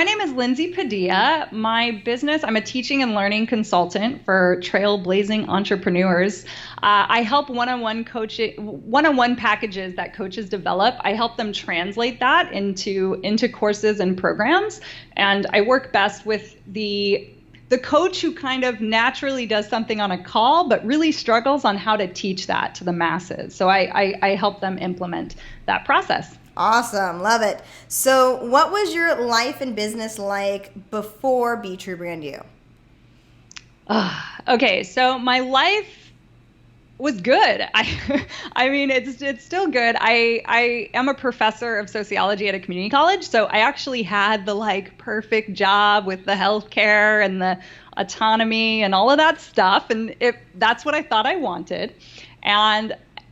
name is Lindsay Padilla. My business, I'm a teaching and learning consultant for trailblazing entrepreneurs. I help one-on-one coaching, one-on-one packages that coaches develop. I help them translate that into courses and programs. And I work best with the coach who kind of naturally does something on a call, but really struggles on how to teach that to the masses. So I help them implement that process. Awesome. Love it. So what was your life and business like before Be True Brand You? Okay, so my life was good. I mean, it's still good. I am a professor of sociology at a community college, so I actually had the perfect job with the healthcare and the autonomy and all of that stuff, and that's what I thought I wanted.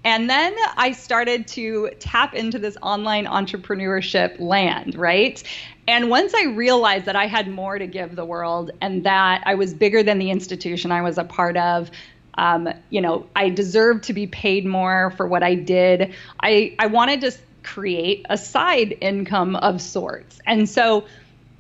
And then I started to tap into this online entrepreneurship land, right? And once I realized that I had more to give the world and that I was bigger than the institution I was a part of, I deserved to be paid more for what I did. I wanted to create a side income of sorts. And so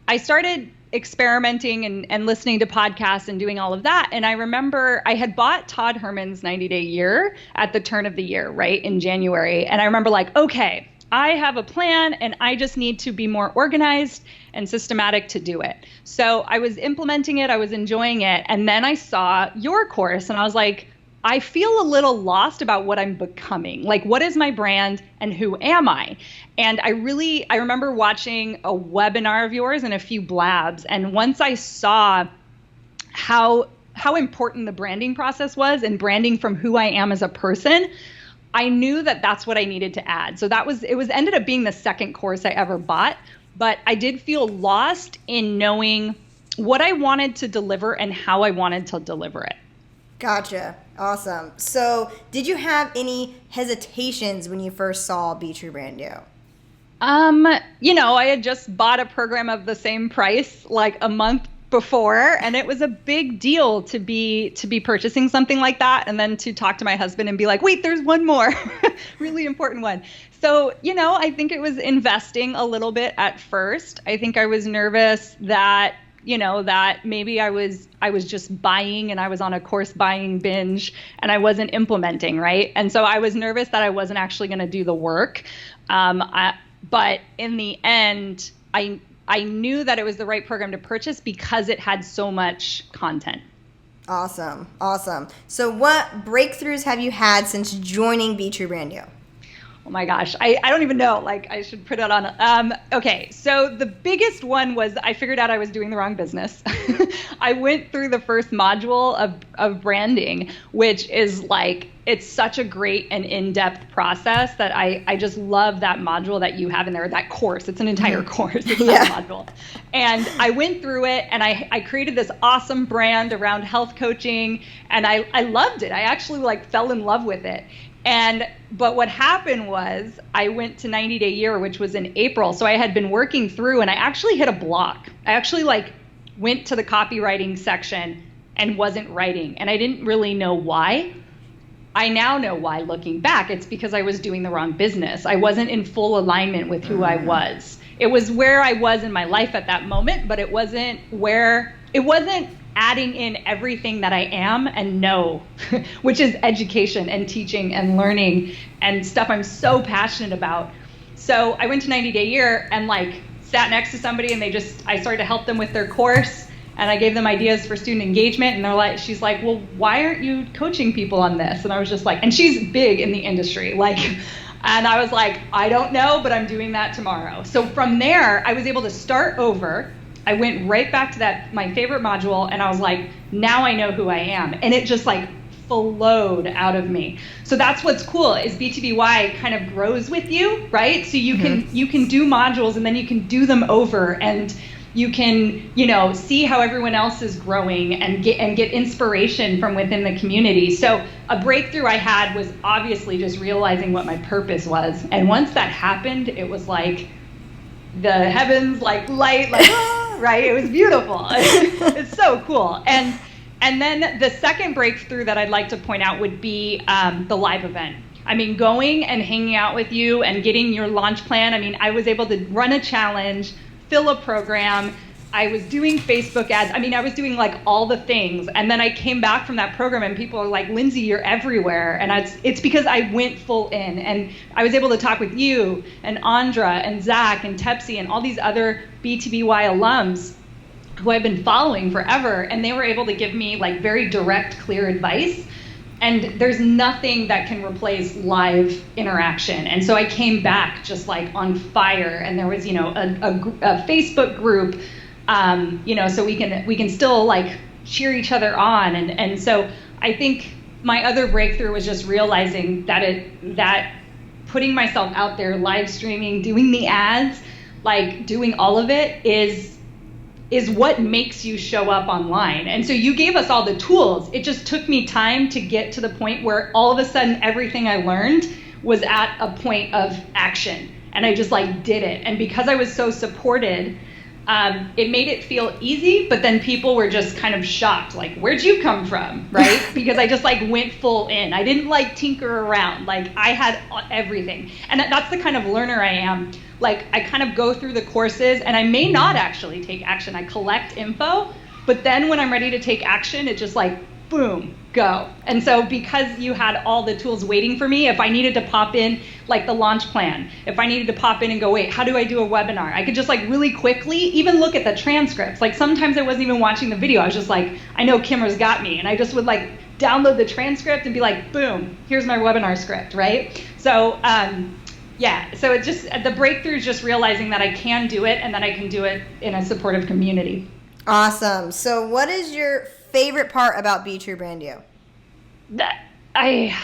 I started experimenting and listening to podcasts and doing all of that. And I remember I had bought Todd Herman's 90-day year at the turn of the year, right, in January. And I remember okay, I have a plan and I just need to be more organized and systematic to do it. So I was implementing it, I was enjoying it. And then I saw your course and I was like, I feel a little lost about what I'm becoming. What is my brand and who am I? And I remember watching a webinar of yours and a few blabs. And once I saw how important the branding process was and branding from who I am as a person, I knew that that's what I needed to add. So it ended up being the second course I ever bought, but I did feel lost in knowing what I wanted to deliver and how I wanted to deliver it. Gotcha. Awesome. So did you have any hesitations when you first saw Be True Brand You? I had just bought a program of the same price a month before, and it was a big deal to be purchasing something like that, and then to talk to my husband and be like, wait, there's one more really important one. So, I think it was investing a little bit at first. I think I was nervous that maybe I was just buying and I was on a course buying binge and I wasn't implementing, right? And so I was nervous that I wasn't actually going to do the work. But in the end, I knew that it was the right program to purchase because it had so much content. Awesome. So what breakthroughs have you had since joining Be True Brand You? Oh my gosh, I don't even know. I should put it on. Okay, so the biggest one was I figured out I was doing the wrong business. I went through the first module of branding, which is it's such a great and in-depth process that I just love that module that you have in there, that course. It's an entire course. It's not a module. And I went through it and I created this awesome brand around health coaching and I loved it. I actually fell in love with it. But what happened was I went to 90-day year, which was in April. So I had been working through and I actually hit a block. I actually went to the copywriting section and wasn't writing. And I didn't really know why. I now know why looking back. It's because I was doing the wrong business. I wasn't in full alignment with who I was. It was where I was in my life at that moment, but it wasn't adding in everything that I am and know, which is education and teaching and learning and stuff I'm so passionate about. So I went to 90-day year and sat next to somebody and I started to help them with their course and I gave them ideas for student engagement and she's like, well, why aren't you coaching people on this? And I was just and she's big in the industry, and I was like, I don't know, but I'm doing that tomorrow. So from there, I was able to start over. I went right back to my favorite module, and I was like, now I know who I am. And it just flowed out of me. So that's what's cool is B2BY kind of grows with you, right? So you can do modules and then you can do them over and you can, see how everyone else is growing and get inspiration from within the community. So a breakthrough I had was obviously just realizing what my purpose was. And once that happened, it was the heavens light, right? It was beautiful. It's so cool. And then the second breakthrough that I'd like to point out would be the live event. I mean, going and hanging out with you and getting your launch plan. I mean, I was able to run a challenge, fill a program. I was doing Facebook ads. I mean, I was doing like all the things. And then I came back from that program and people are like, Lindsay, you're everywhere. And it's because I went full in, and I was able to talk with you and Andra and Zach and Tepsi and all these other BTBY alums who I've been following forever. And they were able to give me like very direct, clear advice. And there's nothing that can replace live interaction. And so I came back just like on fire. And there was, a Facebook group, so we can still like cheer each other on. And so I think my other breakthrough was just realizing that putting myself out there, live streaming, doing the ads, like doing all of it is what makes you show up online. And so you gave us all the tools. It just took me time to get to the point where all of a sudden everything I learned was at a point of action. And I just like did it. And because I was so supported, it made it feel easy, but then people were just kind of shocked, like, where'd you come from, right? Because I just like went full in. I didn't like tinker around. Like I had everything. And that's the kind of learner I am. Like I kind of go through the courses and I may not actually take action. I collect info, but then when I'm ready to take action, it just like, boom, go. And so because you had all the tools waiting for me, if I needed to pop in like the launch plan, if I needed to pop in and go, wait, how do I do a webinar? I could just like really quickly even look at the transcripts. Like sometimes I wasn't even watching the video. I was just like, I know Kimmer's got me. And I just would like download the transcript and be like, boom, here's my webinar script, right? So so it just, the breakthrough is just realizing that I can do it and that I can do it in a supportive community. Awesome. So what is your favorite part about Be True Brand You? I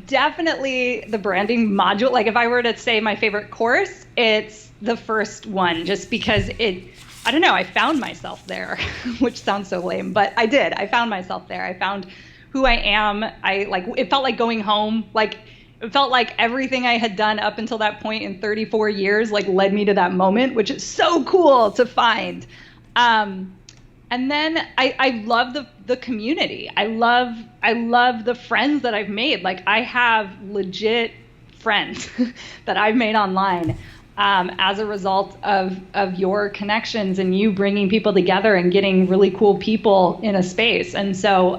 definitely the branding module. Like if I were to say my favorite course, it's the first one, just because I don't know, I found myself there, which sounds so lame, but I did. I found myself there. I found who I am. It felt like going home. Like it felt like everything I had done up until that point in 34 years, like led me to that moment, which is so cool to find. And then I love the community. I love the friends that I've made. Like I have legit friends that I've made online as a result of your connections and you bringing people together and getting really cool people in a space. And so,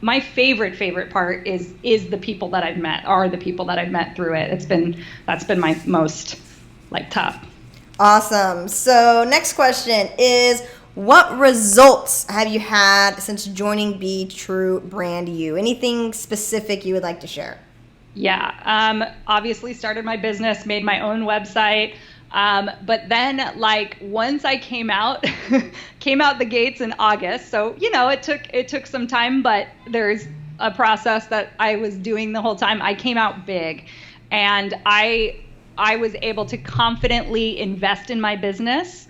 my favorite part is the people that I've met, are the people that I've met through it. That's been my most like top. Awesome. So next question is, what results have you had since joining Be True Brand You? Anything specific you would like to share? Yeah, obviously started my business, made my own website. But then like once I came out the gates in August. So, it took some time, but there's a process that I was doing the whole time. I came out big, and I was able to confidently invest in my business,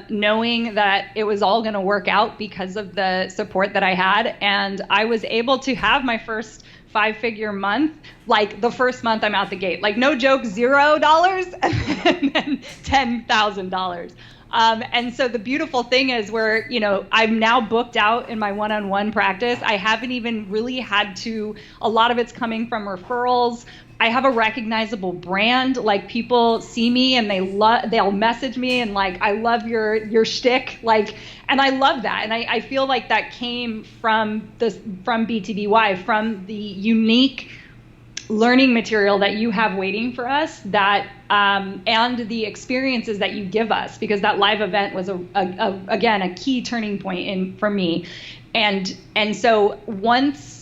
knowing that it was all going to work out because of the support that I had. And I was able to have my first 5-figure month, like the first month I'm out the gate, like no joke, $0 and then $10,000. And so the beautiful thing is I'm now booked out in my one-on-one practice. I haven't even really had to, a lot of it's coming from referrals. I have a recognizable brand. Like people see me and they'll message me and like, I love your shtick. Like, and I love that. And I feel like that came from BTBY, from the unique learning material that you have waiting for us, that and the experiences that you give us, because that live event was again a key turning point for me. And so once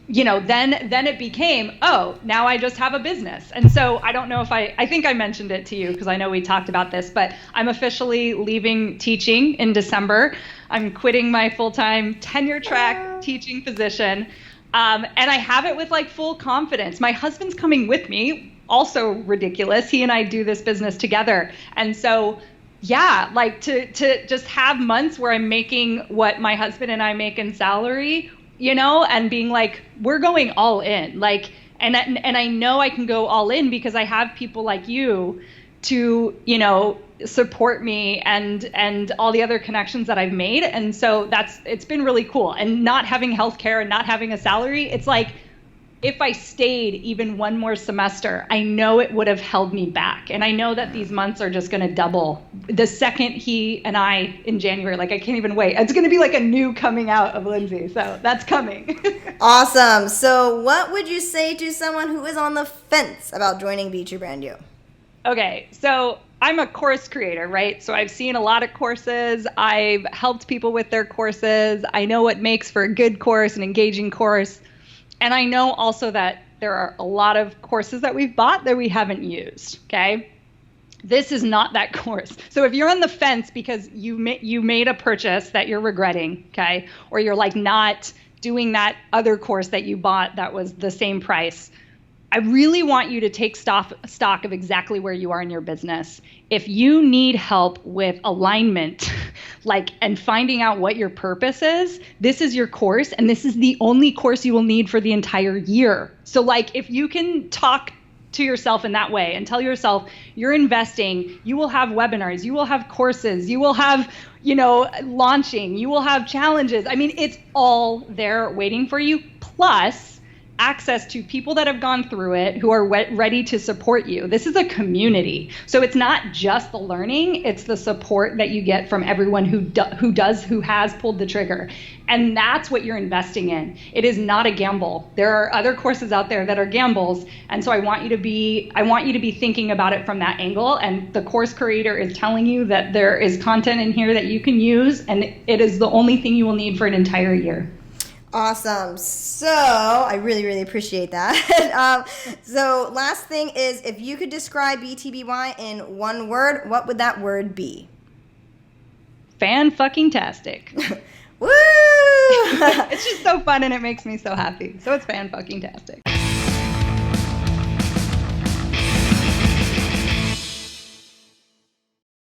then it became, now I just have a business. And so I don't know if I think I mentioned it to you because I know we talked about this, but I'm officially leaving teaching in December. I'm quitting my full-time tenure track teaching position. And I have it with like full confidence. My husband's coming with me, also ridiculous. He and I do this business together. And so like to just have months where I'm making what my husband and I make in salary, and being like, we're going all in, like, and I know I can go all in because I have people like you to, support me and all the other connections that I've made. And so it's been really cool. And not having healthcare and not having a salary, it's like, if I stayed even one more semester, I know it would have held me back. And I know that these months are just going to double. The second he and I in January, like I can't even wait. It's going to be like a new coming out of Lindsay. So that's coming. Awesome. So what would you say to someone who is on the fence about joining Be True Brand You? Okay, so I'm a course creator, right? So I've seen a lot of courses. I've helped people with their courses. I know what makes for a good course, an engaging course. And I know also that there are a lot of courses that we've bought that we haven't used, okay? This is not that course. So if you're on the fence because you made a purchase that you're regretting, okay? Or you're like not doing that other course that you bought that was the same price, I really want you to take stock of exactly where you are in your business. If you need help with alignment, and finding out what your purpose is, this is your course, and this is the only course you will need for the entire year. So if you can talk to yourself in that way and tell yourself you're investing, you will have webinars, you will have courses, you will have, launching, you will have challenges. I mean, it's all there waiting for you, plus access to people that have gone through it who are ready to support you. This is a community. So it's not just the learning, it's the support that you get from everyone who has pulled the trigger. And that's what you're investing in. It is not a gamble. There are other courses out there that are gambles. And so I want you to be thinking about it from that angle. And the course creator is telling you that there is content in here that you can use, and it is the only thing you will need for an entire year. Awesome. So I really, really appreciate that. So last thing is, if you could describe BTBY in one word, what would that word be? Fan-fucking-tastic. Woo! It's just so fun and it makes me so happy. So it's fan-fucking-tastic.